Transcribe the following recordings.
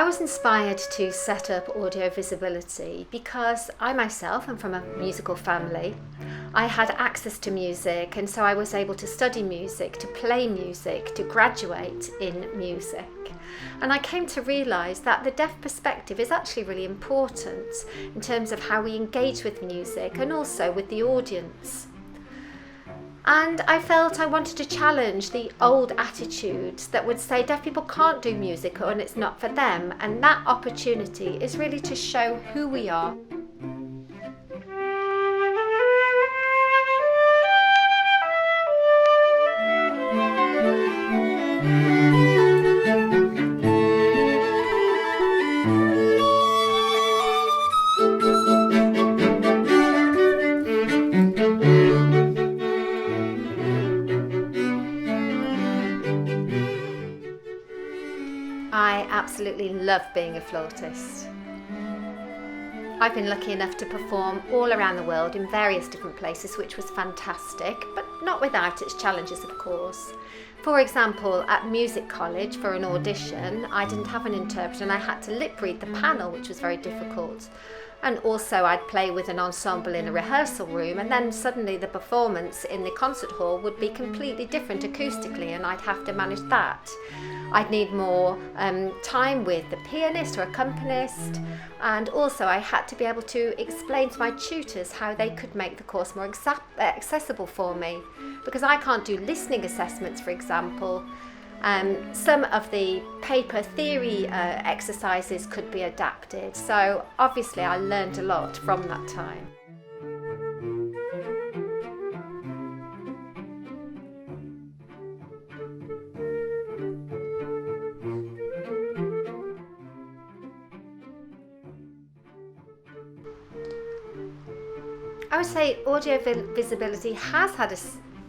was inspired to set up Audiovisability because I myself am from a musical family. I had access to music, and so I was able to study music, to play music, to graduate in music. And I came to realise that the deaf perspective is actually really important in terms of how we engage with music and also with the audience. And I felt I wanted to challenge the old attitudes that would say deaf people can't do music and it's not for them. And that opportunity is really to show who we are. I absolutely love being a flautist. I've been lucky enough to perform all around the world in various different places, which was fantastic, but not without its challenges, of course. For example, at music college for an audition, I didn't have an interpreter and I had to lip read the panel, which was very difficult. And also I'd play with an ensemble in a rehearsal room, and then suddenly the performance in the concert hall would be completely different acoustically, and I'd have to manage that. I'd need more time with the pianist or accompanist, and also I had to be able to explain to my tutors how they could make the course more accessible for me, because I can't do listening assessments, for example. Some of the paper theory exercises could be adapted, so obviously I learned a lot from that time. I would say Audiovisability has had a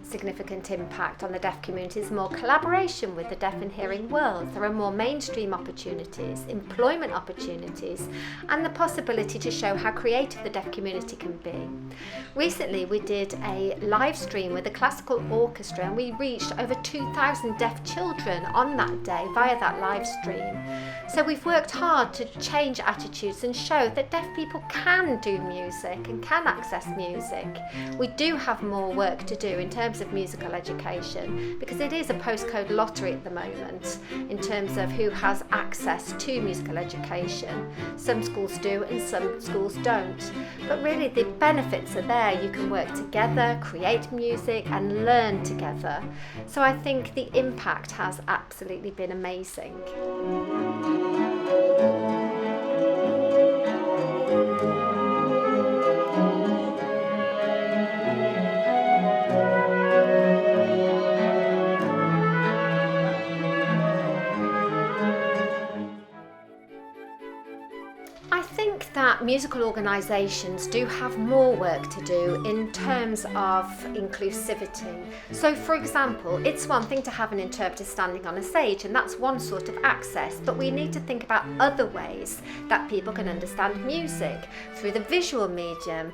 significant impact on the deaf communities, more collaboration with the deaf and hearing world. There are more mainstream opportunities, employment opportunities, and the possibility to show how creative the deaf community can be. Recently we did a live stream with a classical orchestra, and we reached over 2,000 deaf children on that day via that live stream. So we've worked hard to change attitudes and show that deaf people can do music and can access music. We do have more work to do in terms of musical education, because it is a postcode lottery at the moment in terms of who has access to musical education. Some schools do and some schools don't, but really the benefits are there. You can work together, create music and learn together. So I think the impact has absolutely been amazing. I think that musical organisations do have more work to do in terms of inclusivity. So for example, it's one thing to have an interpreter standing on a stage, and that's one sort of access, but we need to think about other ways that people can understand music through the visual medium.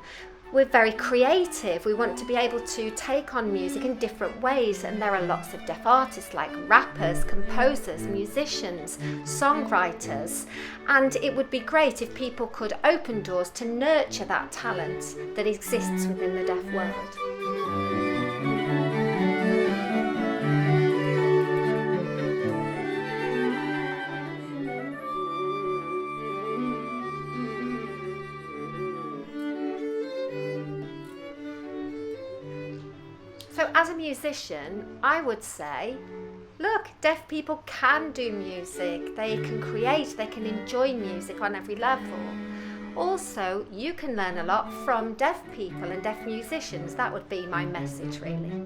We're very creative. We want to be able to take on music in different ways, and there are lots of deaf artists like rappers, composers, musicians, songwriters, and it would be great if people could open doors to nurture that talent that exists within the deaf world. So as a musician, I would say, look, deaf people can do music, they can create, they can enjoy music on every level. Also, you can learn a lot from deaf people and deaf musicians. That would be my message, really.